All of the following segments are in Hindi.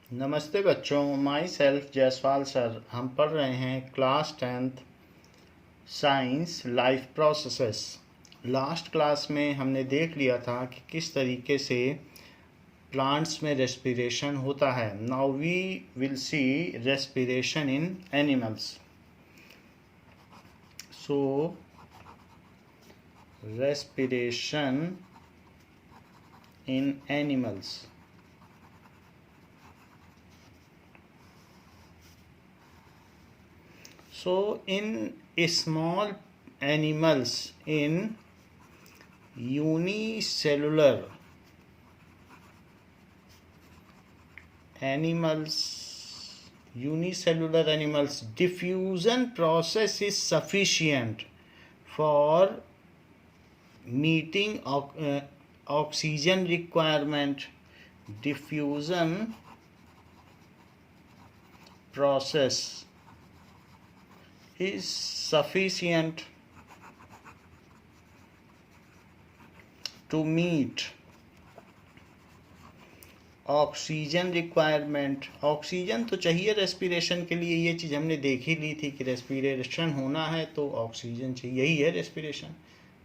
नमस्ते बच्चों, माई सेल्फ जयसवाल सर। हम पढ़ रहे हैं class 10th science life processes. Last class में हमने देख लिया था कि किस तरीके से प्लांट्स में रेस्पिरेशन होता है। Now we will see respiration in animals. So respiration in animals. So in small animals, in unicellular animals, diffusion process is sufficient for meeting oxygen requirement. Diffusion process is sufficient to meet oxygen requirement. Oxygen तो चाहिए रेस्पिरेशन के लिए, ये चीज़ हमने देख ही ली थी कि रेस्पिरेशन होना है तो ऑक्सीजन चाहिए, यही है रेस्पिरेशन,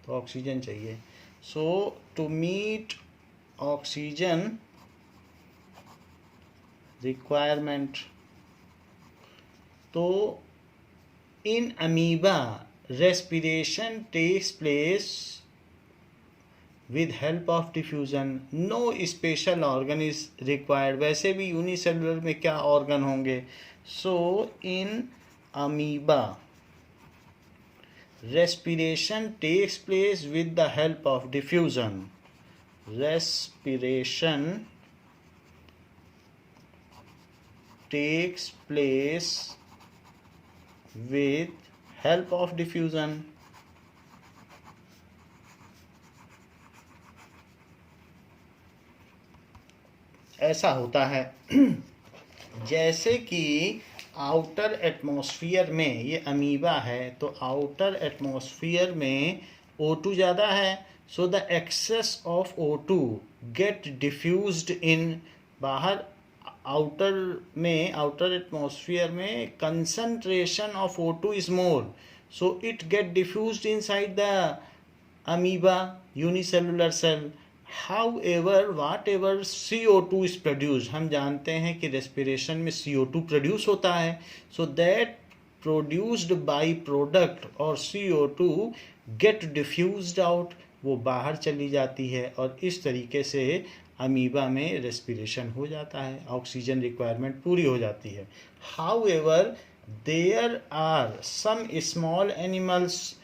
तो ऑक्सीजन चाहिए। सो टू मीट ऑक्सीजन रिक्वायरमेंट, तो in amoeba respiration takes place with help of diffusion. No special organ is required. वैसे भी यूनिसेलुलर में क्या ऑर्गन होंगे? So in amoeba respiration takes place with the help of diffusion. Respiration takes place with help of diffusion. ऐसा होता है जैसे कि आउटर एटमॉस्फेयर में, ये अमीबा है तो आउटर एटमॉस्फेयर में O2 ज़्यादा है, so the excess of O2 get diffused in, बाहर आउटर में, आउटर एटमॉस्फेयर में concentration of O2 is more, so it get diffused inside the amoeba unicellular cell. However, whatever CO2 is produced, हम जानते हैं कि रेस्पिरेशन में CO2 प्रोड्यूस होता है, so that produced by product और CO2 get diffused out, वो बाहर चली जाती है और इस तरीके से अमीबा में रेस्पिरेशन हो जाता है, ऑक्सीजन रिक्वायरमेंट पूरी हो जाती है। However, there are some small animals,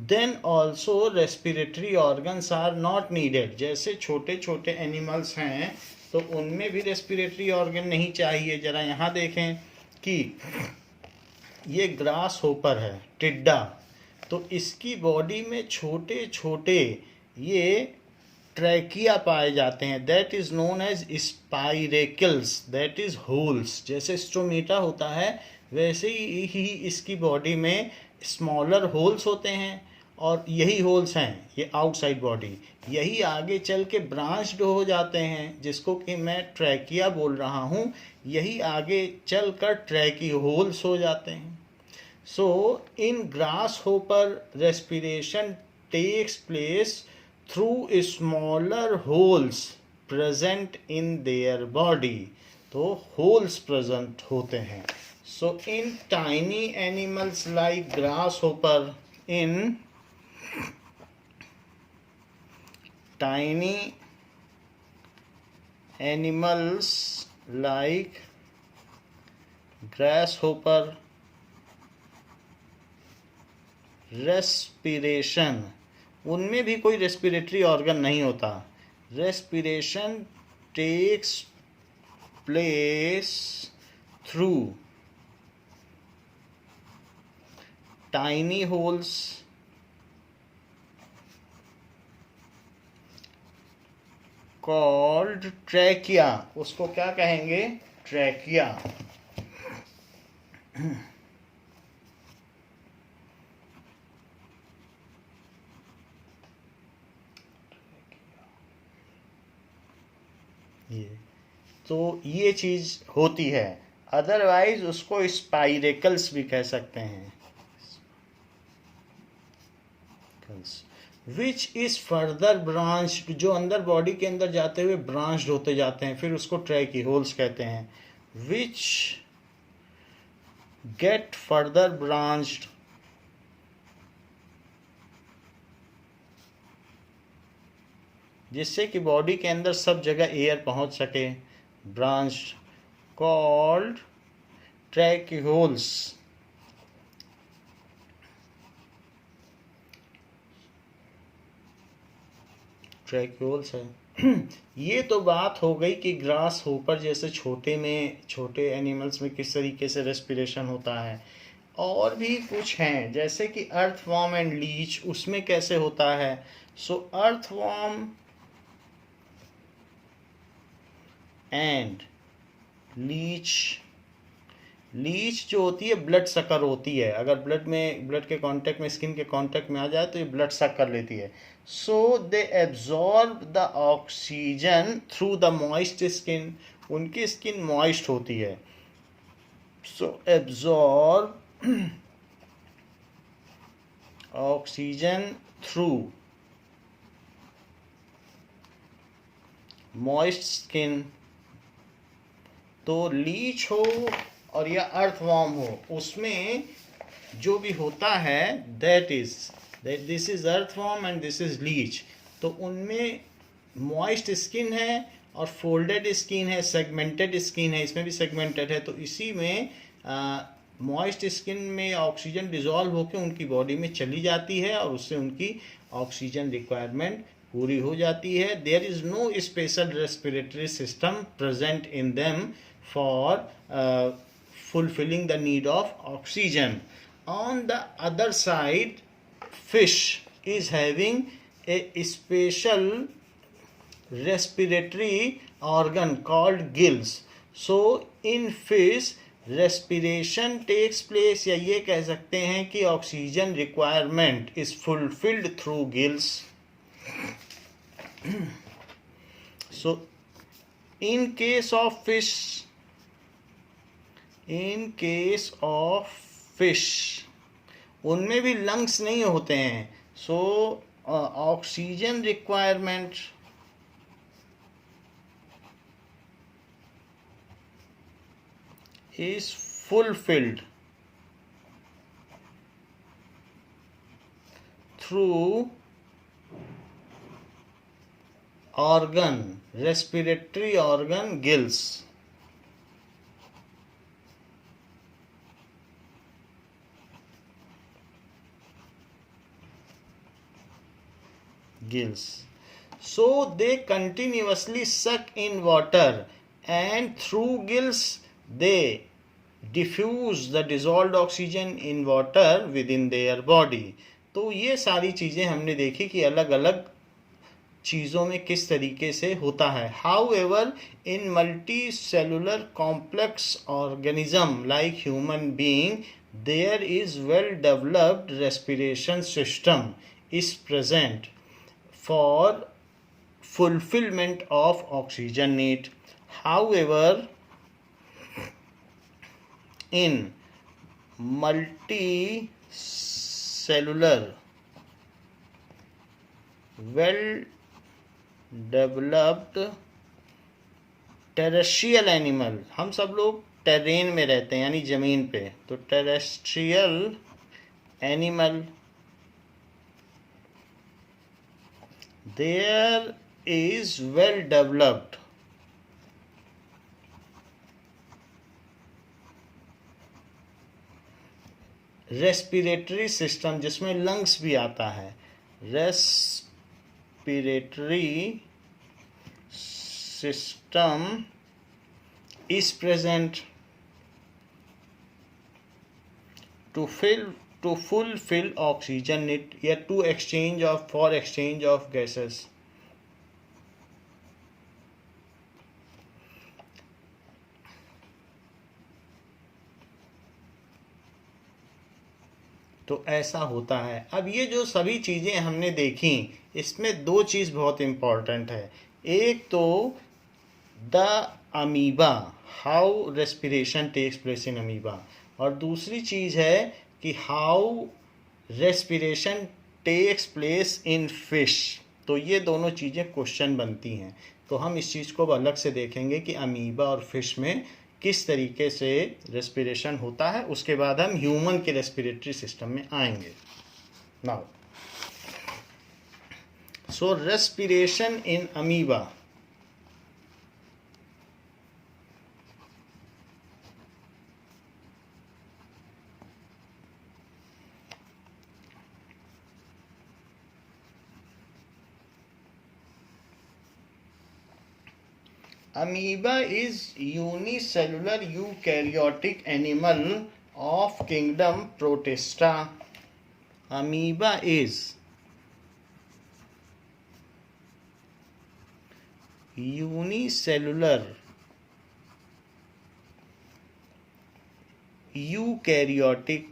then also respiratory organs are not needed. जैसे छोटे छोटे एनिमल्स हैं तो उनमें भी रेस्पिरेटरी ऑर्गन नहीं चाहिए। जरा यहाँ देखें कि ये ग्रास होपर है, टिड्डा, तो इसकी बॉडी में छोटे छोटे ये ट्रैकिया पाए जाते हैं, that is known as spiracles, that is holes. जैसे स्ट्रोमेटा होता है वैसे ही इसकी बॉडी में स्मॉलर होल्स होते हैं, और यही होल्स हैं ये आउटसाइड बॉडी, यही आगे चल के ब्रांच्ड हो जाते हैं, जिसको कि मैं ट्रैकिया बोल रहा हूँ, यही आगे चल कर ट्रैकी होल्स हो जाते हैं। So in grasshopper respiration takes place through smaller holes present in their body, तो होल्स प्रेजेंट होते हैं। So in tiny animals like grasshopper, in tiny animals like grasshopper, respiration, उनमें भी कोई रेस्पिरेटरी ऑर्गन नहीं होता, respiration takes place through tiny holes called trachea. उसको क्या कहेंगे? ट्रैकिया। ये तो ये चीज़ होती है, अदरवाइज उसको स्पाइरेकल्स भी कह सकते हैं। विच इज फर्दर ब्रांच, जो अंदर बॉडी के अंदर जाते हुए ब्रांच्ड होते जाते हैं, फिर उसको ट्रैकीहोल्स कहते हैं। विच गेट फर्दर ब्रांच्ड, जिससे कि बॉडी के अंदर सब जगह एयर पहुंच सके, ब्रांच कॉल्ड ट्रैकीहोल्स। ट्रैक्यूल्स है। ये तो बात हो गई कि ग्रास होपर जैसे छोटे एनिमल्स में किस तरीके से रेस्पिरेशन होता है। और भी कुछ हैं जैसे कि अर्थवॉर्म एंड लीच, उसमें कैसे होता है। सो अर्थवॉर्म एंड लीच, लीच जो होती है ब्लड सकर होती है, अगर ब्लड के कांटेक्ट में, स्किन के कांटेक्ट में आ जाए तो ये ब्लड सक कर लेती है। So they absorb the oxygen through the moist skin, उनकी स्किन मॉइस्ट होती है। So absorb oxygen through moist skin. तो लीच हो और या अर्थवॉर्म हो, उसमें जो भी होता है that this is earthworm and this is leech. तो उनमें मॉइस्ट स्किन है और फोल्डेड स्किन है, सेगमेंटेड स्किन है, इसमें भी सेगमेंटेड है। तो इसी में मॉइस्ट स्किन में ऑक्सीजन डिजॉल्व होकर उनकी बॉडी में चली जाती है और उससे उनकी ऑक्सीजन रिक्वायरमेंट पूरी हो जाती है। There is no special respiratory system present in them for fulfilling the need of oxygen. On the other side, fish is having a special respiratory organ called gills. So in fish respiration takes place, या ये कह सकते हैं कि oxygen requirement is fulfilled through gills. So in case of fish, उनमें भी लंग्स नहीं होते हैं। So oxygen requirement is fulfilled through organ, respiratory organ gills. Gills. So they continuously suck in water and through gills they diffuse the dissolved oxygen in water within their body. तो ये सारी चीज़ें हमने देखी कि अलग अलग चीज़ों में किस तरीके से होता है। However, in multicellular complex organism like human being, there is well developed respiration system is present for fulfillment of oxygen need. However, in multicellular well developed terrestrial animal, हम सब लोग टेरेन में रहते हैं यानी ज़मीन पे, तो terrestrial animal there is well developed respiratory system, जिसमें लंग्स भी आता है। Respiratory system is present to fulfill oxygen need या for exchange of gases. तो ऐसा होता है। अब ये जो सभी चीज़ें हमने देखी, इसमें दो चीज़ बहुत इम्पॉर्टेंट है। एक तो the amoeba, how respiration takes place in amoeba, और दूसरी चीज़ है कि how respiration takes place in fish. तो ये दोनों चीज़ें क्वेश्चन बनती हैं, तो हम इस चीज़ को अलग से देखेंगे कि अमीबा और फिश में किस तरीके से रेस्पिरेशन होता है, उसके बाद हम ह्यूमन के रेस्पिरेटरी सिस्टम में आएंगे। Now so respiration in amoeba, amoeba is unicellular eukaryotic animal of kingdom Protista. Amoeba is unicellular eukaryotic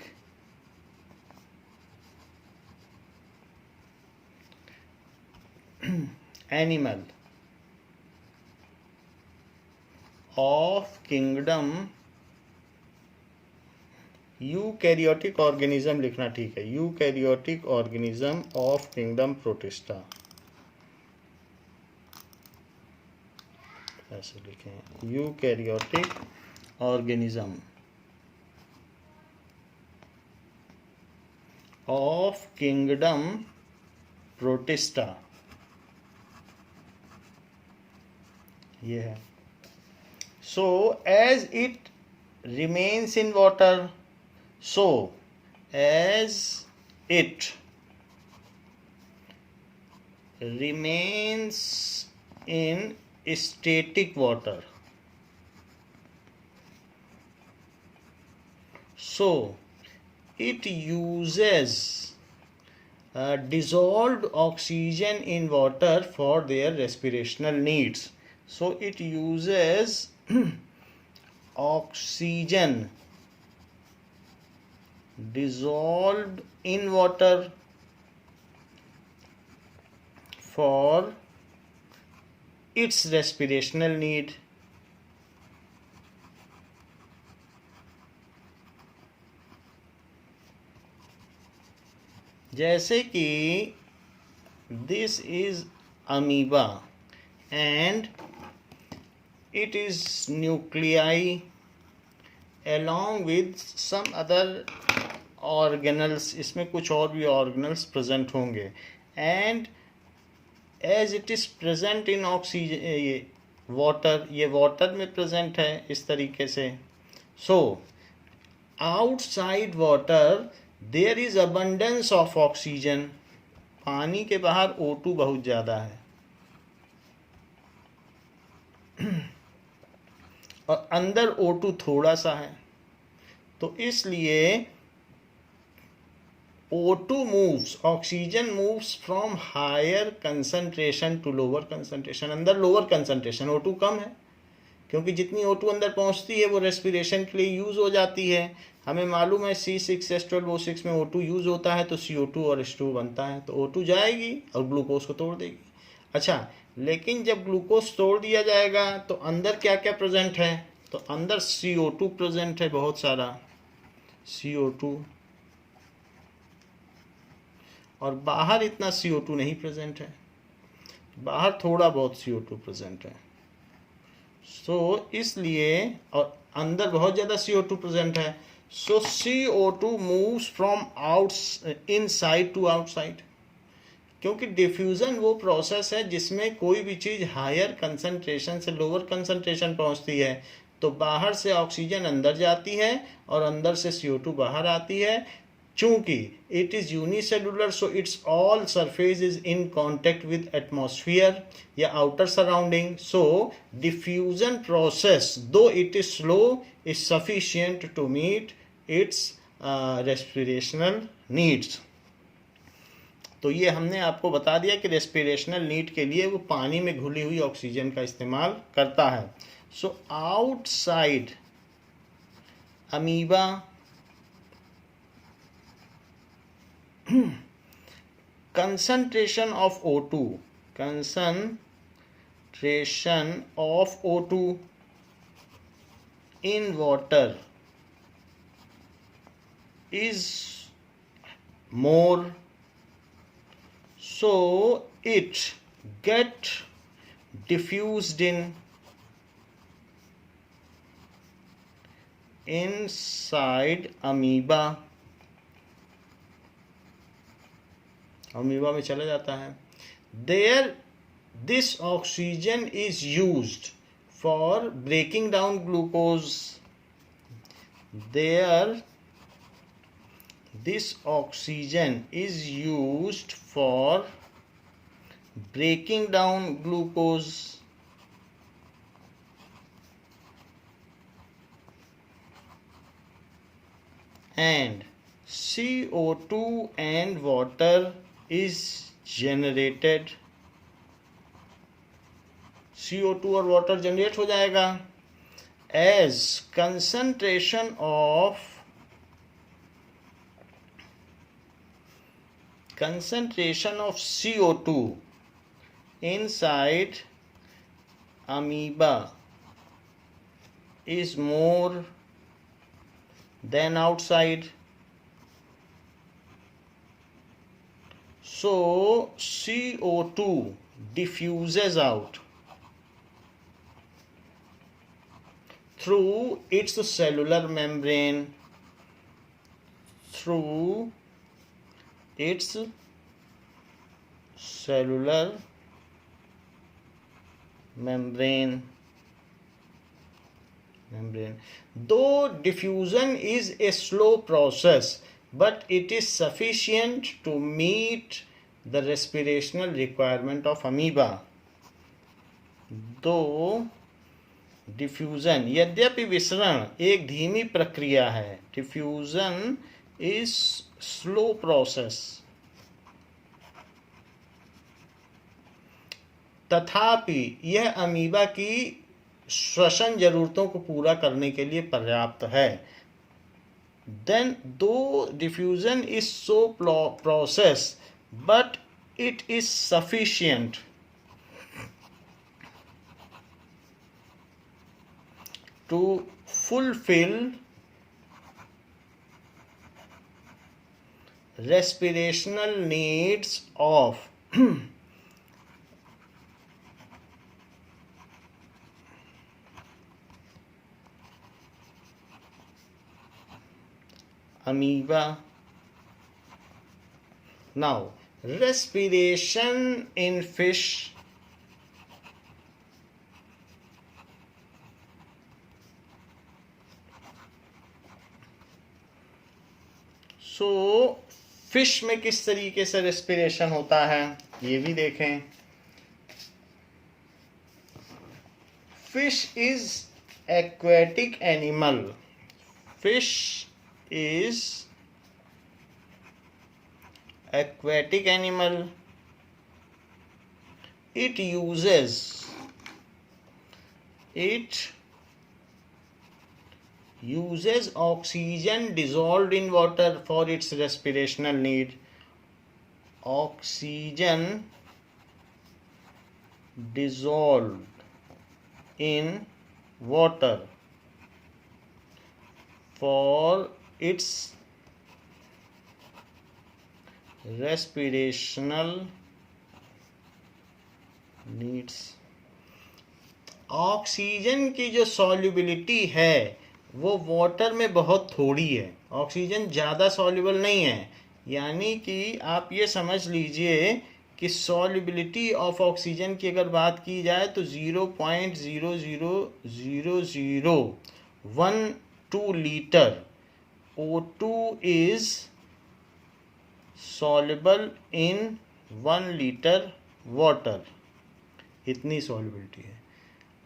animal of kingdom, eukaryotic organism लिखना ठीक है, eukaryotic organism of kingdom protista, ऐसे लिखें, eukaryotic organism of kingdom protista, ये है। So as it remains in water, so as it remains in static water, so it uses dissolved oxygen in water for their respirational needs. So it uses oxygen dissolved in water for its respirational need. जैसे कि this is amoeba and it is nuclei along with some other organelles, इसमें कुछ और भी organelles present होंगे, and as it is present in oxygen, ये water, ये water में present है इस तरीके से। So outside water there is abundance of oxygen, पानी के बाहर O2 बहुत ज़्यादा है और अंदर O2 थोड़ा सा है, तो इसलिए O2 moves, oxygen moves from higher concentration to lower concentration. अंदर लोअर कंसंट्रेशन, O2 कम है, क्योंकि जितनी O2 अंदर पहुंचती है वो रेस्पिरेशन के लिए यूज़ हो जाती है। हमें मालूम है C6H12O6 में O2 यूज़ होता है तो CO2 और H2 बनता है, तो O2 जाएगी और ग्लूकोज को तोड़ देगी। अच्छा, लेकिन जब ग्लूकोज तोड़ दिया जाएगा तो अंदर क्या क्या प्रेजेंट है, तो अंदर CO2 प्रेजेंट है, बहुत सारा CO2, और बाहर इतना CO2 नहीं प्रेजेंट है, बाहर थोड़ा बहुत CO2 प्रेजेंट है। सो इसलिए, और अंदर बहुत ज़्यादा CO2 प्रेजेंट है, so CO2 moves from inside to outside, क्योंकि डिफ्यूज़न वो प्रोसेस है जिसमें कोई भी चीज़ हायर कंसंट्रेशन से लोअर कंसंट्रेशन पहुंचती है, तो बाहर से ऑक्सीजन अंदर जाती है और अंदर से CO2 बाहर आती है। चूंकि it is unicellular, so its all surface is in contact with atmosphere या outer surrounding, so diffusion process though it is slow is sufficient to meet its respirational needs. तो ये हमने आपको बता दिया कि रेस्पिरेशनल नीड के लिए वो पानी में घुली हुई ऑक्सीजन का इस्तेमाल करता है। So outside amoeba concentration of O2, concentration of O2 in water is more, so it get diffused inside amoeba में चला जाता है. There this oxygen is used for breaking down glucose. There this oxygen is used for breaking down glucose. And CO2 and water is generated. CO2 और water generate हो जाएगा. As concentration of CO2 inside amoeba is more than outside, so CO2 diffuses out through its cellular membrane, Though diffusion is a slow process, but it is sufficient to meet the respirational requirement of amoeba. Though diffusion, यद्यपि विसरण एक धीमी प्रक्रिया है. Diffusion is slow process. तथापि यह अमीबा की श्वसन जरूरतों को पूरा करने के लिए पर्याप्त है. Then though diffusion is slow process, but it is sufficient to fulfill respirational needs of amoeba. Now, respiration in fish. So, fish में किस तरीके से रेस्पिरेशन होता है ये भी देखें. Fish is aquatic animal. Fish is aquatic animal. It uses oxygen dissolved in water for its respirational need. Oxygen dissolved in water for its respirational needs. Oxygen की जो सॉल्युबिलिटी है वो वाटर में बहुत थोड़ी है. ऑक्सीजन ज़्यादा सॉल्युबल नहीं है. यानी कि आप ये समझ लीजिए कि सॉल्युबिलिटी ऑफ ऑक्सीजन की अगर बात की जाए तो 0.0000012 litre O2 is soluble in 1 litre water. इतनी सॉल्युबिलिटी है.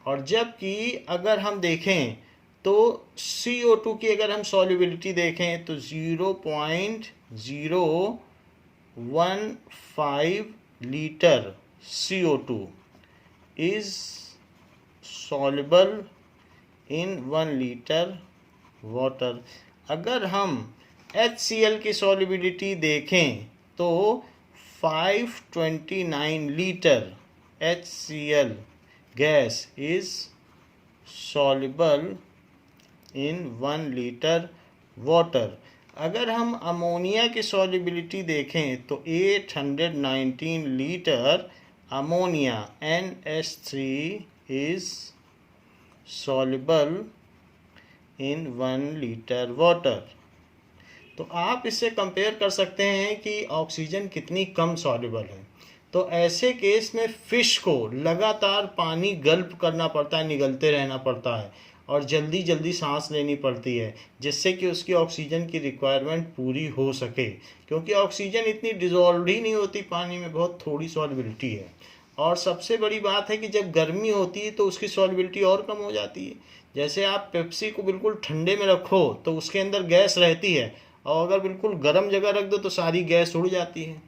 और जबकि अगर हम देखें तो CO2 की अगर हम सॉल्युबिलिटी देखें तो 0.015 litre CO2 is soluble in 1 litre water. अगर हम HCl की सॉल्युबिलिटी देखें तो 529 litre HCl gas is soluble in 1 litre water. अगर हम अमोनिया की सॉल्युबिलिटी देखें तो 819 litre ammonia NH3 is soluble in 1 litre water. तो आप इससे कंपेयर कर सकते हैं कि ऑक्सीजन कितनी कम सॉल्युबल है। तो ऐसे केस में फिश को लगातार पानी गल्प करना पड़ता है, निगलते रहना पड़ता है और जल्दी जल्दी सांस लेनी पड़ती है, जिससे कि उसकी ऑक्सीजन की रिक्वायरमेंट पूरी हो सके, क्योंकि ऑक्सीजन इतनी डिजॉल्व ही नहीं होती पानी में, बहुत थोड़ी सॉल्युबिलिटी है। और सबसे बड़ी बात है कि जब गर्मी होती है तो उसकी सॉल्युबिलिटी और कम हो जाती है। जैसे आप पेप्सी को बिल्कुल ठंडे में रखो तो उसके अंदर गैस रहती है, और अगर बिल्कुल गर्म जगह रख दो तो सारी गैस उड़ जाती है।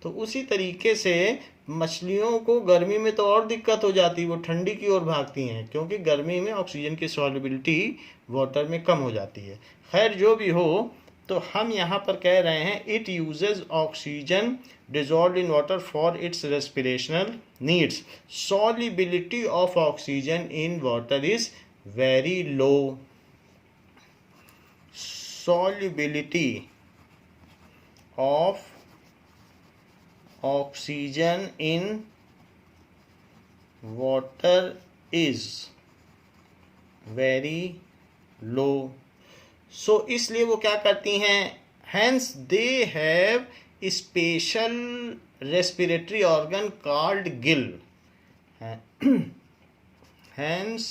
तो उसी तरीके से मछलियों को गर्मी में तो और दिक्कत हो जाती है, वो ठंडी की ओर भागती हैं, क्योंकि गर्मी में ऑक्सीजन की सॉल्युबिलिटी वाटर में कम हो जाती है। खैर जो भी हो, तो हम यहाँ पर कह रहे हैं it uses oxygen dissolve in water for its respirational needs. Solubility of oxygen in water is very low. solubility of oxygen in water is very low। so इसलिए वो क्या करती हैं, hence they have special respiratory organ called gill। hence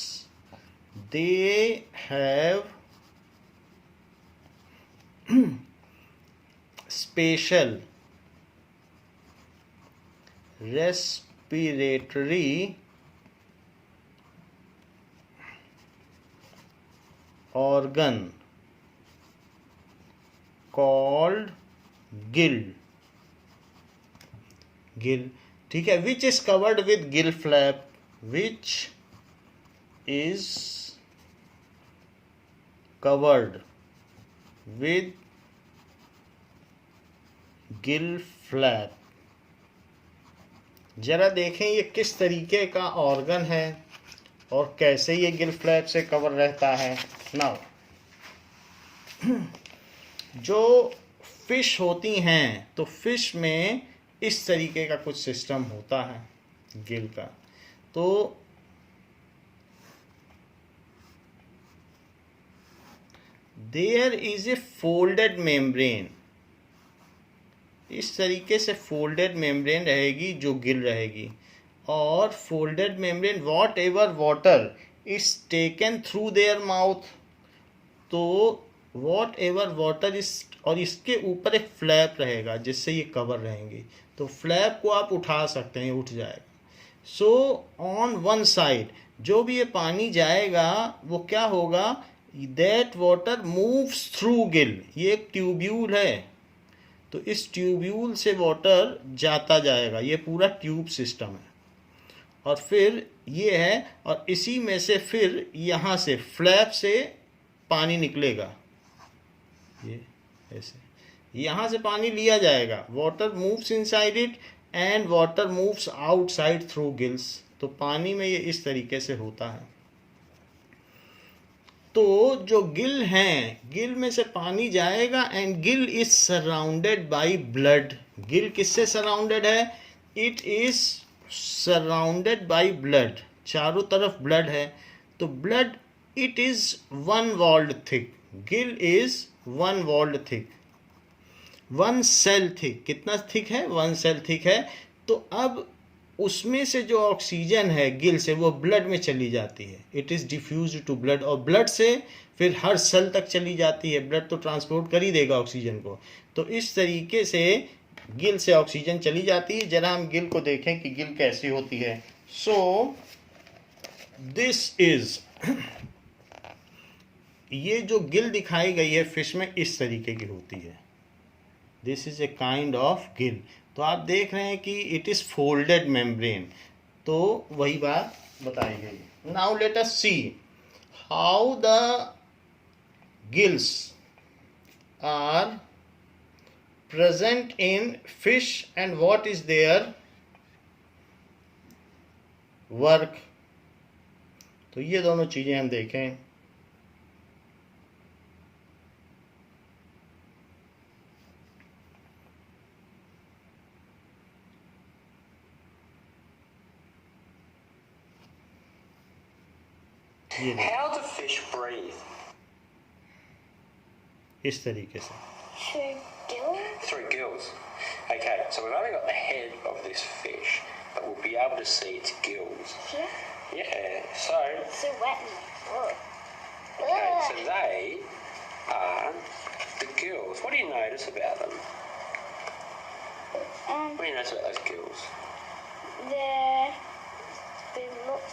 they have special respiratory organ called gill। ठीक है, which is covered with gill flap, which is covered with Gill flap. जरा देखें ये किस तरीके का ऑर्गन है और कैसे ये गिल फ्लैप से कवर रहता है। नाउ जो फिश होती हैं तो फिश में इस तरीके का कुछ सिस्टम होता है गिल का। तो there is a folded membrane, इस तरीके से फोल्डेड मेम्ब्रेन रहेगी जो गिल रहेगी। और folded membrane what ever water is taken through their mouth, तो वॉट एवर वाटर इज, और इसके ऊपर एक फ्लैप रहेगा जिससे ये कवर रहेंगी। तो फ्लैप को आप उठा सकते हैं, उठ जाएगा। सो ऑन वन साइड जो भी ये पानी जाएगा वो क्या होगा, that water moves through Gill. ये एक ट्यूब्यूल है, तो इस ट्यूब्यूल से वाटर जाता जाएगा, ये पूरा ट्यूब सिस्टम है। और फिर ये है, और इसी में से फिर यहाँ से फ्लैप से पानी निकलेगा, ये ऐसे यहाँ से पानी लिया जाएगा। Water moves inside it and water moves outside through gills. तो पानी में ये इस तरीके से होता है। तो जो गिल हैं, गिल में से पानी जाएगा and gill is surrounded by blood. Gill किससे सराउंडेड है, it is surrounded by blood, चारों तरफ ब्लड है। तो blood it is one walled thick, gill is one walled thick, one cell thick. कितना थिक है, वन सेल थिक है। तो अब उसमें से जो ऑक्सीजन है गिल से वो ब्लड में चली जाती है, it is diffuse to blood, और ब्लड से फिर हर सेल तक चली जाती है। ब्लड तो ट्रांसपोर्ट कर ही देगा ऑक्सीजन को। तो इस तरीके से गिल से ऑक्सीजन चली जाती है। जरा हम गिल को देखें कि गिल कैसी होती है। सो दिस इज, ये जो गिल दिखाई गई है फिश में इस तरीके की होती है। This is a kind of gill. तो आप देख रहे हैं कि इट इज फोल्डेड मेम्ब्रेन, तो वही बात बताई गई। Now let us see how the gills are present in fish and what is their work. तो ये दोनों चीज़ें हम देखें। ये How do fish breathe? इस तरीके से। Through gills? Through gills. Okay, so we've only got the head of this fish, but we'll be able to see its gills. Here? Yeah, so So wet and ugh. okay, so they are the gills. What do you notice about them? What do you notice about those gills? They look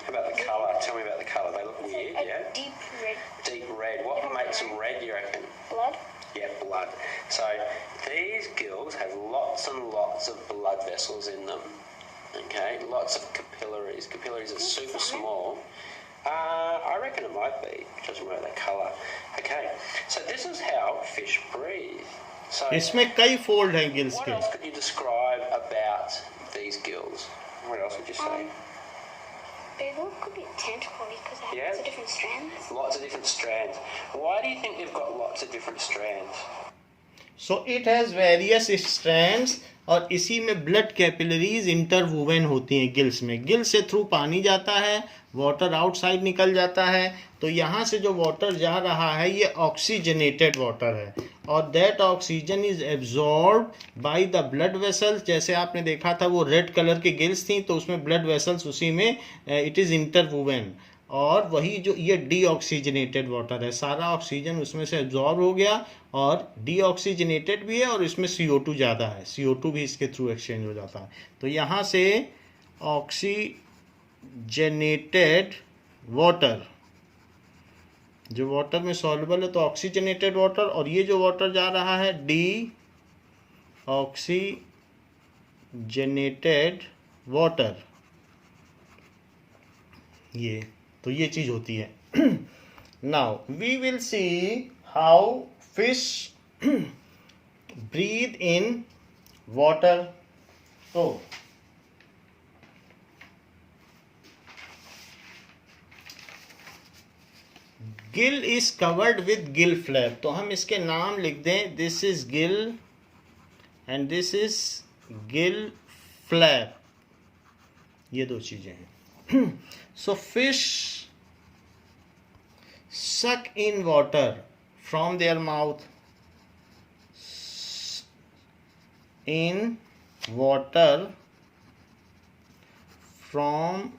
How about the colour? Tell me about the colour. They look weird, a yeah? deep red Deep red. What makes them red, you reckon? blood. Yeah, blood. So these gills have lots and lots of blood vessels in them. Okay, lots of capillaries. Capillaries are super small. I reckon it might be. Just remember that colour. Okay, so this is how fish breathe. So इसमें कई फोल्ड हैं गिल्स what के। else could you describe about these gills? What else would you say? They look a bit tentacle-y because they have Yeah. lots of different strands. Lots of different strands. Why do you think they've got lots of different strands? So it has various strands, और इसी में ब्लड कैपिलरीज इंटरवूवन होती हैं गिल्स में। गिल्स से थ्रू पानी जाता है, वाटर आउटसाइड निकल जाता है, तो यहाँ से जो वाटर जा रहा है ये ऑक्सीजनेटेड वाटर है, और that oxygen is absorb by the blood vessels. जैसे आपने देखा था वो रेड कलर की गिल्स थी, तो उसमें ब्लड वेसल्स उसी में इट इज़ इंटरवूवन, और वही जो ये डीऑक्सीजनेटेड वाटर है, सारा ऑक्सीजन उसमें से एब्जॉर्ब हो गया, और डीऑक्सीजनेटेड भी है, और इसमें CO2 ज़्यादा है, CO2 भी इसके थ्रू एक्सचेंज हो जाता है। तो यहाँ से ऑक्सीजनेटेड वाटर, जो वाटर में सॉल्युबल है तो ऑक्सीजनेटेड वाटर, और ये जो वाटर जा रहा है डीऑक्सीजनेटेड वाटर, ये तो ये चीज़ होती है। Now we will see how fish breathe in water. तो gill is covered with gill flap, तो हम इसके नाम लिख दें, this is gill and this is gill flap, ये दो चीजें हैं। So fish suck in water from their mouth, in water from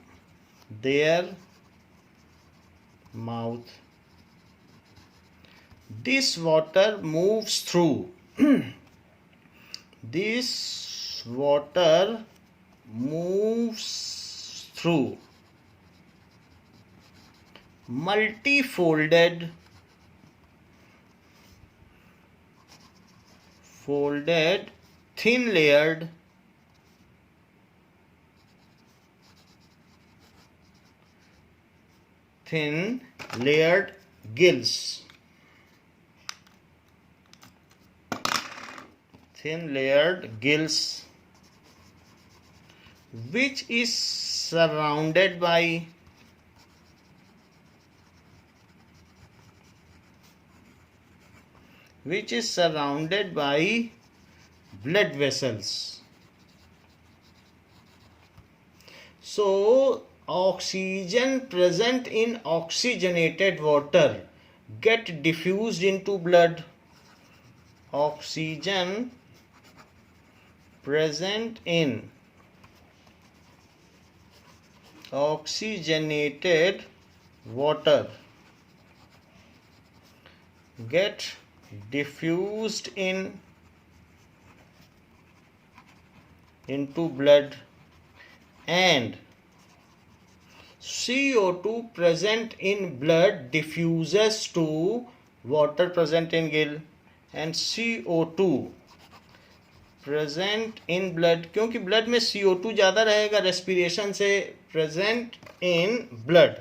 their mouth. This water moves through this water moves through multi-folded thin layered gills, which is surrounded by blood vessels. So oxygen present in oxygenated water get diffused into blood. Oxygen present in oxygenated water get diffused into blood, and CO2 present in blood diffuses to water present in gill, and CO2 present in blood, क्योंकि ब्लड में CO2 ज़्यादा रहेगा रेस्पिरेशन से, प्रेजेंट इन ब्लड,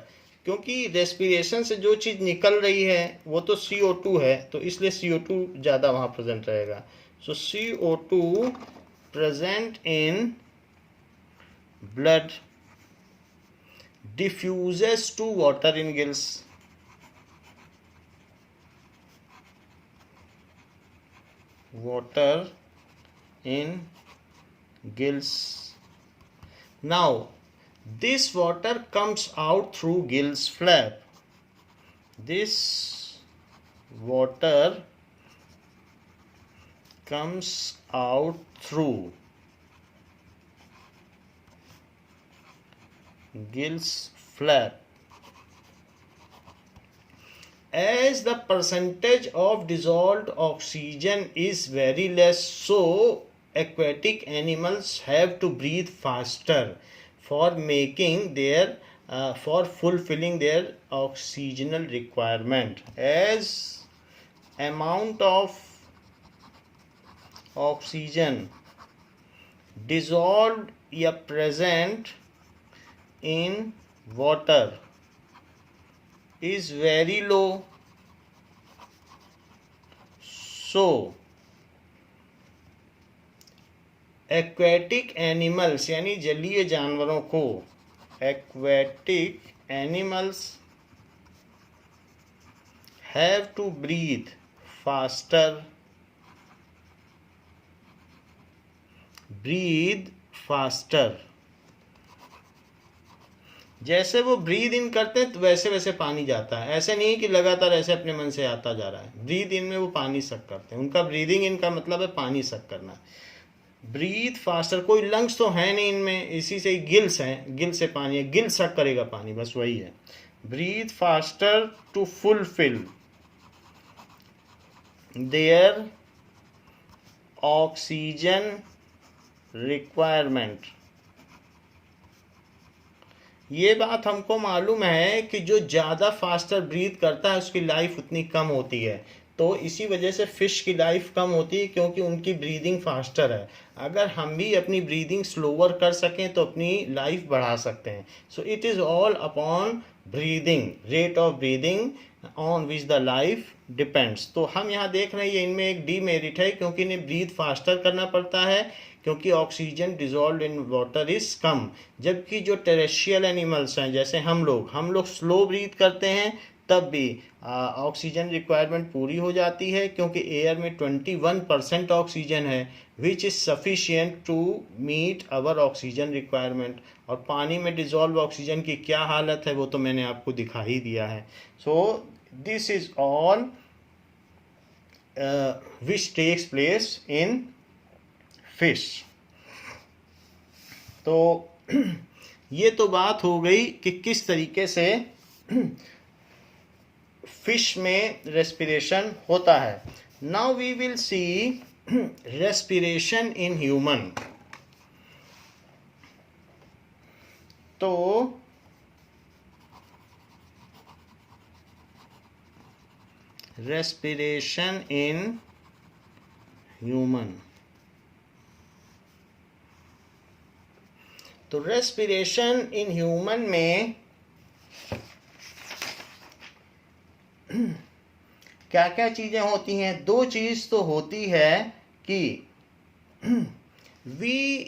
क्योंकि रेस्पिरेशन से जो चीज़ निकल रही है वो तो CO2 है, तो इसलिए CO2 ज़्यादा वहाँ प्रेजेंट रहेगा। सो CO2 present in blood diffuses to water in gills. Water in gills. Now this water comes out through gills flap. This water comes out through gills flap. As the percentage of dissolved oxygen is very less, so aquatic animals have to breathe faster for fulfilling their oxygenal requirement. As amount of oxygen dissolved या present in water is very low, so aquatic animals यानी जलीय जानवरों को aquatic animals have to breathe faster. जैसे वो ब्रीद इन करते हैं तो वैसे वैसे पानी जाता है, ऐसे नहीं कि लगातार ऐसे अपने मन से आता जा रहा है। ब्रीद इन में वो पानी सक करते हैं, उनका ब्रीदिंग इनका मतलब है पानी सक करना। ब्रीथ फास्टर, कोई लंग्स तो है नहीं इनमें, इसी से गिल्स हैं, गिल से पानी है, गिल सक करेगा पानी, बस वही है। Breathe faster to fulfil their oxygen requirement. ये बात हमको मालूम है कि जो ज़्यादा फास्टर ब्रीथ करता है उसकी लाइफ उतनी कम होती है, तो इसी वजह से फिश की लाइफ कम होती है क्योंकि उनकी ब्रीदिंग फास्टर है। अगर हम भी अपनी ब्रीदिंग स्लोअर कर सकें तो अपनी लाइफ बढ़ा सकते हैं। So it is all upon breathing, rate of breathing on which the life depends. तो हम यहाँ देख रहे हैं ये इनमें एक डीमेरिट है क्योंकि इन्हें ब्रीथ फास्टर करना पड़ता है क्योंकि oxygen dissolve in water is come. जबकि जो टेरेस्ट्रियल एनिमल्स हैं जैसे हम लोग स्लो ब्रीथ करते हैं तब भी ऑक्सीजन रिक्वायरमेंट पूरी हो जाती है क्योंकि एयर में 21% ऑक्सीजन है which is sufficient to meet our oxygen requirement. और पानी में डिजॉल्व ऑक्सीजन की क्या हालत है वो तो मैंने आपको दिखा ही दिया है। So this is all which takes place in fish. तो ये तो बात हो गई कि किस तरीके से फिश में रेस्पिरेशन होता है। Now we will see respiration in human. तो रेस्पिरेशन इन ह्यूमन, तो रेस्पिरेशन इन ह्यूमन में क्या क्या चीज़ें होती हैं? दो चीज़ तो होती है कि we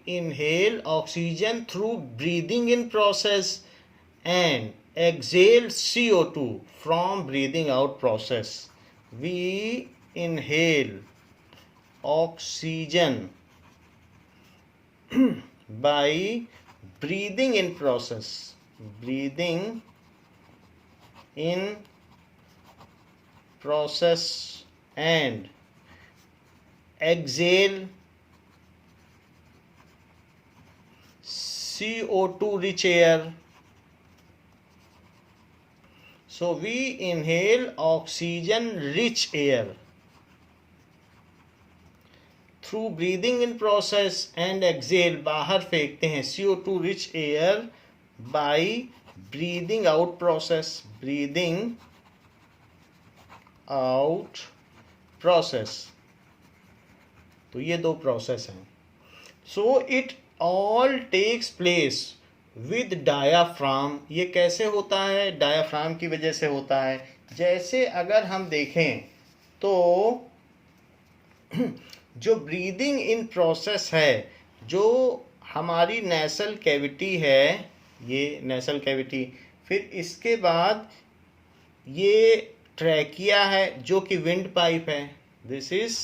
inhale oxygen through breathing in process and exhale CO2 from breathing out process. We inhale oxygen by breathing in process, and exhale CO2 rich air. So we inhale oxygen rich air through breathing in process and exhale, बाहर फेंकते हैं CO2 rich air by breathing out process, तो ये दो प्रोसेस हैं। So it all takes place with diaphragm. ये कैसे होता है? डायाफ्राम की वजह से होता है। जैसे अगर हम देखें तो जो ब्रीदिंग इन प्रोसेस है, जो हमारी नेसल कैविटी है, ये नेसल कैविटी। फिर इसके बाद ये ट्रैकिया है जो कि विंड पाइप है, दिस इज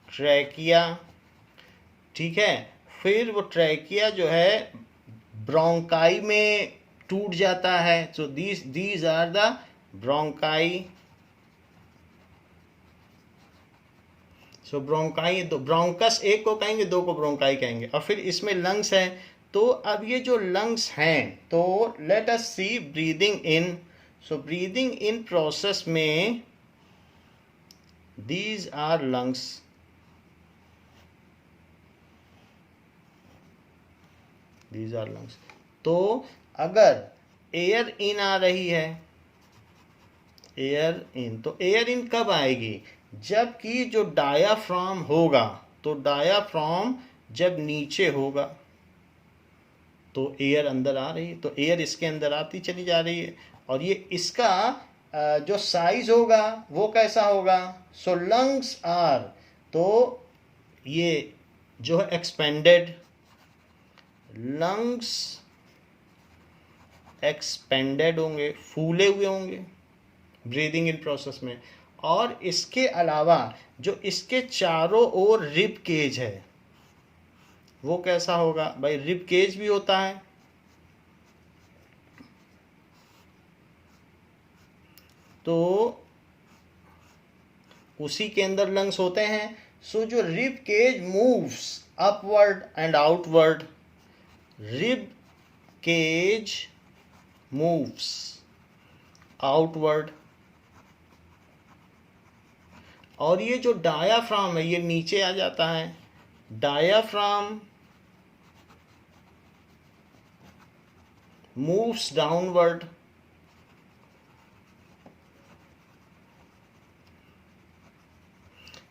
ट्रैकिया, ठीक है। फिर वो ट्रैकिया जो है ब्रोंकाई में टूट जाता है, so these are the bronchi. So bronchi, दो ब्रोंकस एक को कहेंगे, दो को ब्रोंकाई कहेंगे। और फिर इसमें लंग्स है। तो अब ये जो लंग्स हैं, तो let us see breathing in. So breathing in process में these are lungs, these are lungs. तो अगर एयर इन आ रही है, एयर इन, तो एयर इन कब आएगी? जबकि जो डायाफ्राम होगा, तो डायाफ्राम जब नीचे होगा तो एयर अंदर आ रही है, तो एयर इसके अंदर आती चली जा रही है। और ये इसका जो साइज होगा वो कैसा होगा? सो लंग्स आर, तो ये जो है एक्सपेंडेड, लंग्स एक्सपेंडेड होंगे, फूले हुए होंगे ब्रीदिंग इन प्रोसेस में। और इसके अलावा जो इसके चारों ओर रिब केज है वो कैसा होगा? भाई रिब केज भी होता है, तो उसी के अंदर लंग्स होते हैं। सो जो rib cage moves upward and outward, rib cage moves outward. और ये जो डायाफ्राम है ये नीचे आ जाता है, डायाफ्राम मूव्स डाउनवर्ड।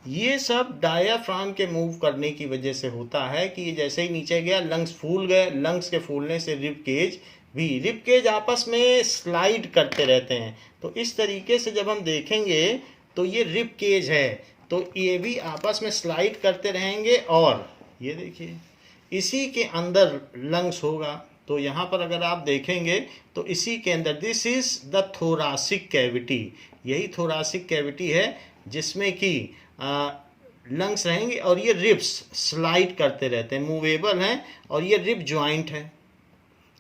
ये सब डायाफ्राम के मूव करने की वजह से होता है कि ये जैसे ही नीचे गया लंग्स फूल गए, लंग्स के फूलने से रिब केज भी, रिब केज आपस में स्लाइड करते रहते हैं। तो इस तरीके से जब हम देखेंगे तो ये रिब केज है, तो ये भी आपस में स्लाइड करते रहेंगे। और ये देखिए इसी के अंदर लंग्स होगा। तो यहाँ पर अगर आप देखेंगे तो इसी के अंदर, this is the thoracic cavity, यही थोरासिक कैविटी है जिसमें कि लंग्स रहेंगे। और ये रिब्स स्लाइड करते रहते हैं, मूवेबल हैं। और ये रिब जॉइंट है,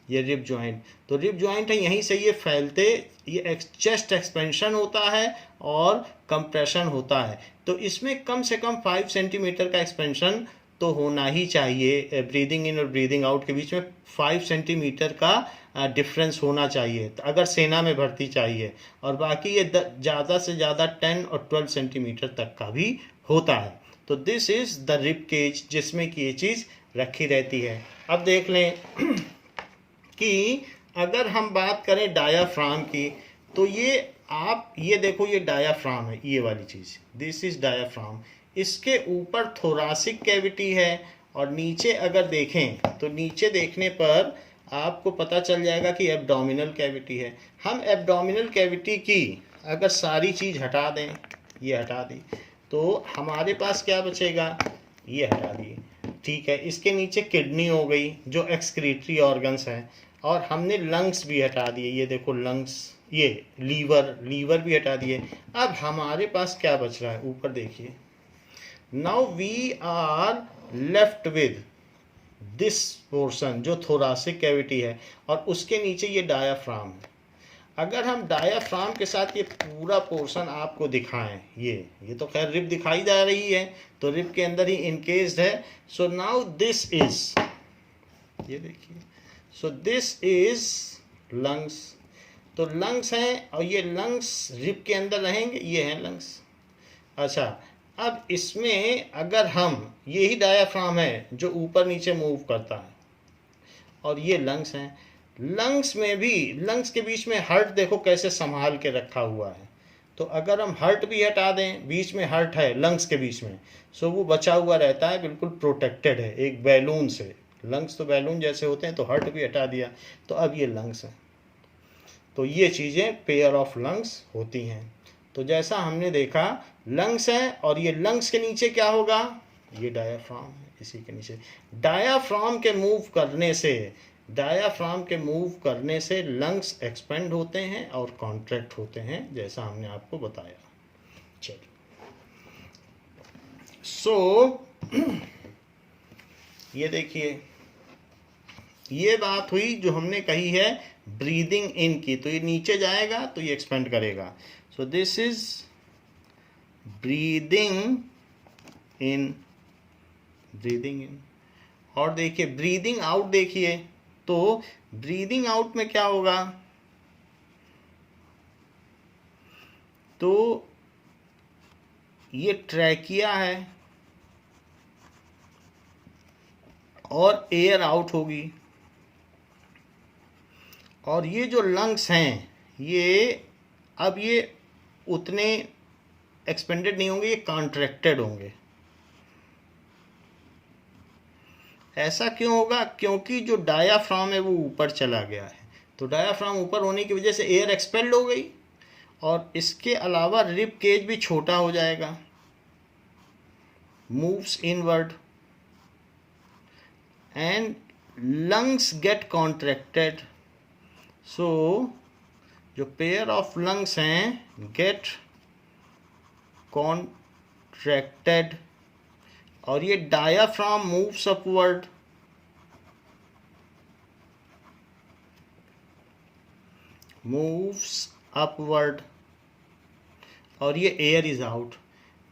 ये रिब जॉइंट, तो रिब जॉइंट है, यहीं से ये फैलते, ये चेस्ट एक्सपेंशन होता है और कंप्रेशन होता है। तो इसमें कम से कम 5 सेंटीमीटर का एक्सपेंशन तो होना ही चाहिए। ब्रीदिंग इन और ब्रीदिंग आउट के बीच में 5 सेंटीमीटर का डिफरेंस होना चाहिए अगर सेना में भर्ती चाहिए। और बाकी ये ज़्यादा से ज़्यादा 10 और 12 सेंटीमीटर तक का भी होता है। तो this is the rib cage जिसमें कि ये चीज़ रखी रहती है। अब देख लें कि अगर हम बात करें डायाफ्राम की, तो ये आप ये देखो, ये डायाफ्राम है, ये वाली चीज़, दिस इज डायाफ्राम। इसके ऊपर थोरासिक कैविटी है। और नीचे अगर देखें तो नीचे देखने पर आपको पता चल जाएगा कि एब्डोमिनल कैविटी है। हम एब्डोमिनल कैविटी की अगर सारी चीज़ हटा दें, ये हटा दी, तो हमारे पास क्या बचेगा? ये हटा दिए, ठीक है। इसके नीचे किडनी हो गई जो एक्सक्रीटरी ऑर्गन्स है। और हमने लंग्स भी हटा दिए, ये देखो लंग्स, ये लीवर भी हटा दिए। अब हमारे पास क्या बच रहा है? ऊपर देखिए, now we are left with this portion जो थोरासिक कैविटी है, और उसके नीचे ये डायाफ्राम है। अगर हम डायाफ्राम के साथ ये पूरा पोर्शन आपको दिखाएं, ये तो खैर रिब दिखाई जा रही है, तो रिब के अंदर ही इनकेस्ड है। सो नाउ दिस इज, ये देखिए, सो दिस इज लंग्स। तो लंग्स हैं और ये लंग्स रिब के अंदर रहेंगे, ये हैं लंग्स। अच्छा, अब इसमें अगर हम, यही डायाफ्राम है जो ऊपर नीचे मूव करता है, और ये लंग्स हैं। लंग्स में भी, लंग्स के बीच में हार्ट देखो कैसे संभाल के रखा हुआ है। तो अगर हम हार्ट भी हटा दें, बीच में हार्ट है लंग्स के बीच में, सो वो बचा हुआ रहता है, बिल्कुल प्रोटेक्टेड है एक बैलून से। लंग्स तो बैलून जैसे होते हैं, तो हार्ट भी हटा दिया, तो अब ये लंग्स हैं। तो ये चीज़ें पेयर ऑफ लंग्स होती हैं। तो जैसा हमने देखा, लंग्स हैं और ये लंग्स के नीचे क्या होगा? ये डायाफ्राम है, इसी के नीचे डायाफ्राम के मूव करने से लंग्स एक्सपेंड होते हैं और कॉन्ट्रैक्ट होते हैं, जैसा हमने आपको बताया। चलिए, सो ये देखिए, ये बात हुई जो हमने कही है ब्रीदिंग इन की, तो ये नीचे जाएगा तो ये एक्सपेंड करेगा। सो दिस इज ब्रीदिंग इन। और देखिए ब्रीदिंग आउट, देखिए तो ब्रीदिंग आउट में क्या होगा, तो ये ट्रैकिया है और एयर आउट होगी, और ये जो लंग्स हैं ये अब ये उतने एक्सपेंडेड नहीं होंगे, ये कॉन्ट्रैक्टेड होंगे। ऐसा क्यों होगा, क्योंकि जो डायाफ्राम है वो ऊपर चला गया है, तो डायाफ्राम ऊपर होने की वजह से एयर एक्सपेल हो गई, और इसके अलावा रिब केज भी छोटा हो जाएगा, moves inward and lungs get contracted. So जो पेयर ऑफ लंग्स हैं गेट कॉन्ट्रैक्टेड, और ये डायाफ्राम मूव्स अपवर्ड, और ये एयर इज आउट।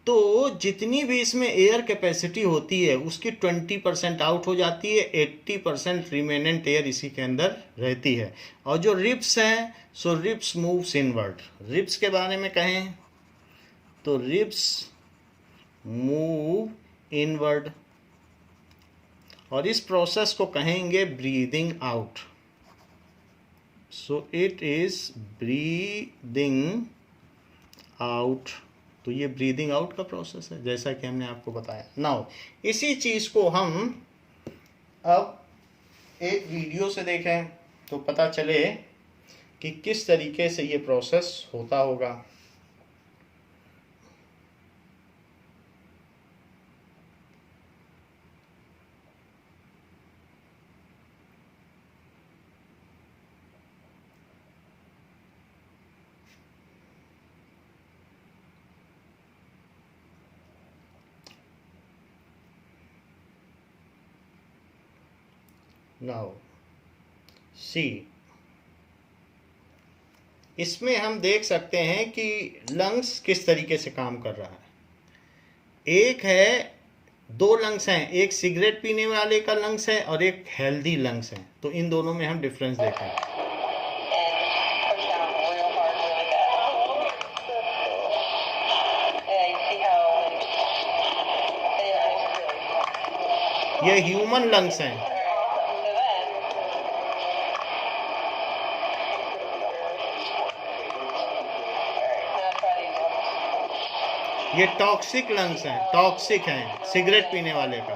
तो जितनी भी इसमें एयर कैपेसिटी होती है उसकी 20% आउट हो जाती है, 80% रिमेनेंट एयर इसी के अंदर रहती है। और जो रिब्स हैं, सो रिब्स मूव्स इनवर्ड। रिब्स के बारे में कहें तो रिब्स मूव इनवर्ड, और इस प्रोसेस को कहेंगे breathing out. So it is breathing out. तो ये ब्रीदिंग आउट का प्रोसेस है, जैसा कि हमने आपको बताया। नाउ इसी चीज़ को हम अब एक वीडियो से देखें तो पता चले कि किस तरीके से ये प्रोसेस होता होगा। नाउ सी, इसमें हम देख सकते हैं कि लंग्स किस तरीके से काम कर रहा है। एक है, दो लंग्स हैं, एक सिगरेट पीने वाले का लंग्स है और एक हेल्दी लंग्स है। तो इन दोनों में हम डिफरेंस देखें। ये ह्यूमन लंग्स हैं, ये टॉक्सिक लंग्स हैं, टॉक्सिक हैं सिगरेट पीने वाले का।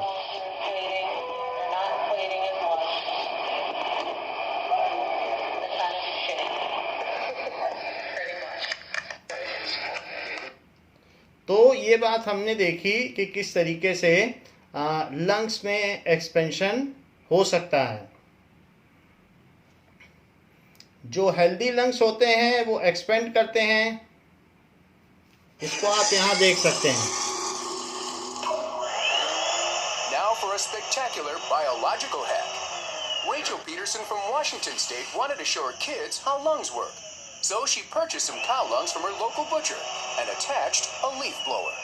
तो ये बात हमने देखी कि किस तरीके से लंग्स में एक्सपेंशन हो सकता है। जो हेल्दी लंग्स होते हैं वो एक्सपेंड करते हैं, इसको आप यहाँ देख सकते हैं। Now for a spectacular biological hack. Rachel Peterson from Washington State wanted to show her kids how lungs work. So she purchased some cow lungs from her local butcher and attached a leaf blower.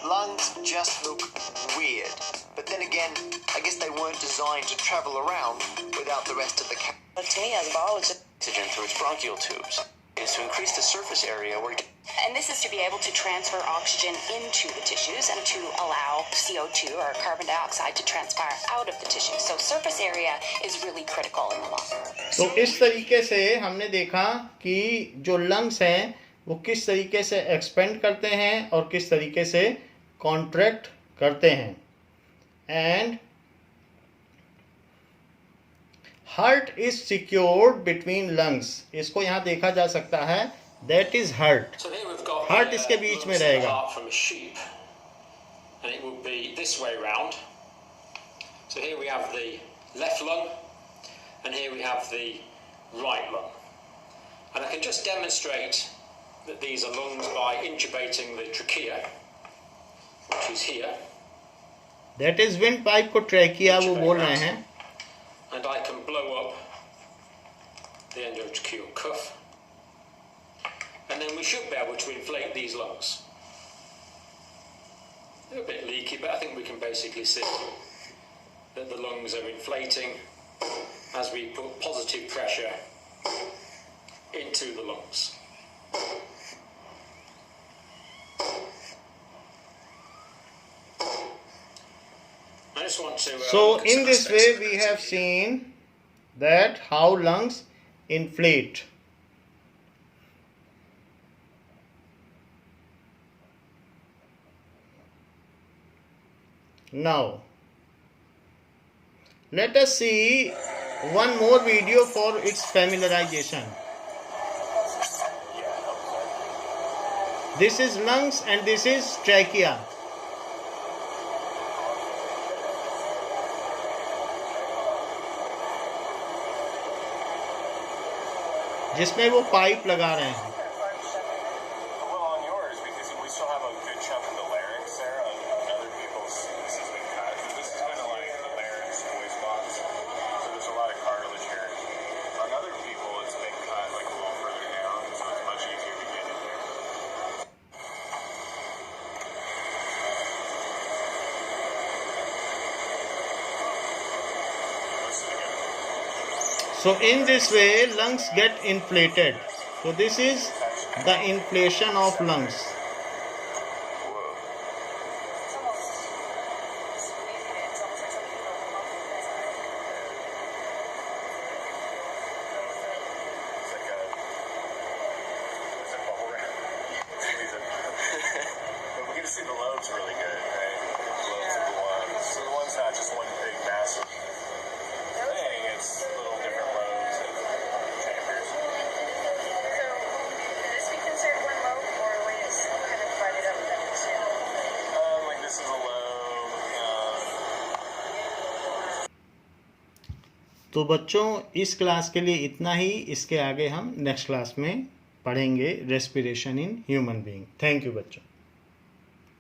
Lungs just look weird. But then again, I guess they weren't designed to travel around without the rest of the cow. But to me, as a biologist, Oxygen through its bronchial tubes is to increase the surface area where and this is to be able to transfer oxygen into the tissues and to allow CO2 or carbon dioxide to transpire out of the tissue. So surface area is really critical in the lung. तो इस तरीके से हमने देखा कि जो लंग्स हैं वो किस तरीके से एक्सपेंड करते हैं और किस तरीके से कॉन्ट्रैक्ट करते हैं। And heart is secured between lungs, इसको यहाँ देखा जा सकता है, that is heart. So here we've got Heart इसके बीच में रहेगा। heart from a sheep, and it would be this way round. So here we have the left lung, and here we have the right lung. And I can just demonstrate that these are lungs by intubating the trachea, which is here. That is windpipe को trachea वो बोल रहे हैं. And I can blow up the endotracheal cuff, and then we should be able to inflate these lungs. They're a bit leaky, but I think we can basically see that the lungs are inflating as we put positive pressure into the lungs. I just want to. So look at in some this aspects way of we it. have seen that how lungs inflate. Now let us see one more video for its familiarization. This is lungs and this is trachea. जिसमें वो पाइप लगा रहे हैं. Well, on yours, because we still have a good chunk of the larynx there. On other people's, this has been cut. This is kind of like the larynx voice box. So there's a lot of cartilage here. On other people, it's been cut like a little further down, so it's much easier to get in there. Listen again. So in this way lungs get inflated. So this is the inflation of lungs. It's like a, is it bubble wrap? But we can see the lobes really good, right? The lobes of the lungs. So the lungs not just one big massive thing, it's little different lobes and chambers. So, would this be considered one lobe, or a way it's kind of divided up with that? Like this is a lobe. तो बच्चों इस क्लास के लिए इतना ही. इसके आगे हम नेक्स्ट क्लास में पढ़ेंगे respiration in human being. Thank you बच्चों.